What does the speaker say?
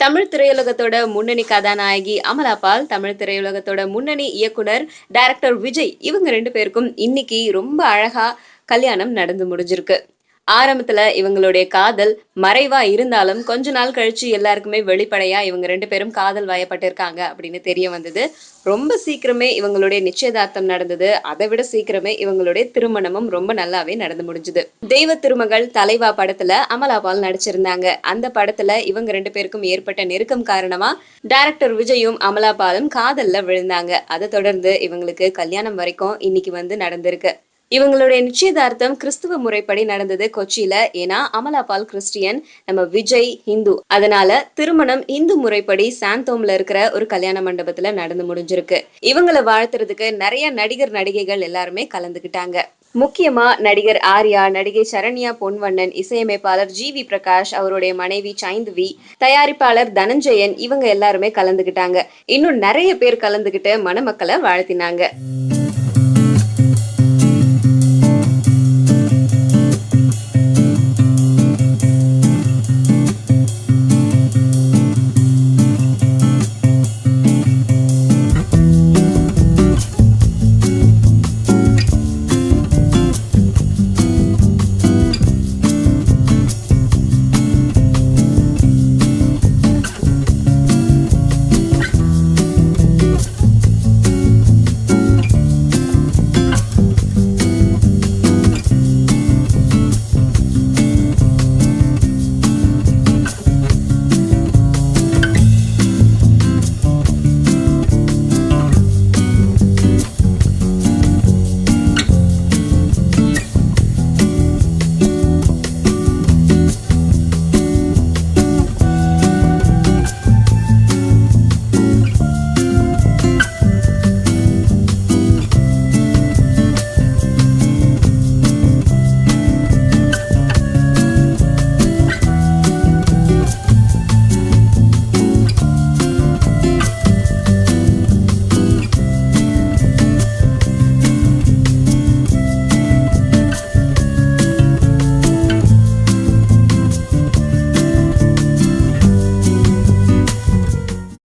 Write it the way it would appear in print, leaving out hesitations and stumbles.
தமிழ் திரையுலகத்தோட முன்னணி கதாநாயகி அமலா பால், தமிழ் திரையுலகத்தோட முன்னணி இயக்குனர் டைரக்டர் விஜய் இவங்க 2 பேருக்கும் இன்னைக்கு ரொம்ப அழகா கல்யாணம் நடந்து முடிஞ்சிருக்கு. ஆரம்பத்துல இவங்களுடைய காதல் மறைவா இருந்தாலும் கொஞ்ச நாள் கழிச்சு எல்லாருக்குமே வெளிப்படையா இவங்க 2 பேரும் காதல் வயப்பட்டிருக்காங்க அப்படின்னு தெரிய வந்தது. ரொம்ப சீக்கிரமே இவங்களுடைய நிச்சயதார்த்தம் நடந்தது. அதை விட சீக்கிரமே இவங்களுடைய திருமணமும் ரொம்ப நல்லாவே நடந்து முடிஞ்சது. தெய்வ திருமகள் தலைவா படத்துல அமலா பால் நடிச்சிருந்தாங்க. அந்த படத்துல இவங்க 2 பேருக்கும் ஏற்பட்ட நெருக்கம் காரணமா டைரக்டர் விஜயும் அமலா பாலும் காதல்ல விழுந்தாங்க. அதை தொடர்ந்து இவங்களுக்கு கல்யாணம் வரைக்கும் இன்னைக்கு நடந்திருக்கு. இவங்களுடைய நிச்சயதார்த்தம் கிறிஸ்துவ முறைப்படி நடந்தது கொச்சியில. ஏன்னா அமலா பால் கிறிஸ்டியன், நம்ம விஜய் ஹிந்து. அதனால திருமணம் இந்து முறைப்படி சாந்தோம்ல இருக்கிற ஒரு கல்யாண மண்டபத்துல நடந்து முடிஞ்சிருக்கு. இவங்களை வாழ்த்துறதுக்கு நிறைய நடிகர் நடிகைகள் எல்லாருமே கலந்துகிட்டாங்க. முக்கியமா நடிகர் ஆர்யா, நடிகை சரண்யா பொன்வண்ணன், இசையமைப்பாளர் ஜி.வி. பிரகாஷ், அவருடைய மனைவி சைந்தவி, தயாரிப்பாளர் தனஞ்சயன் இவங்க எல்லாருமே கலந்துகிட்டாங்க. இன்னும் நிறைய பேர் கலந்துகிட்டு மணமக்களை வாழ்த்தினாங்க.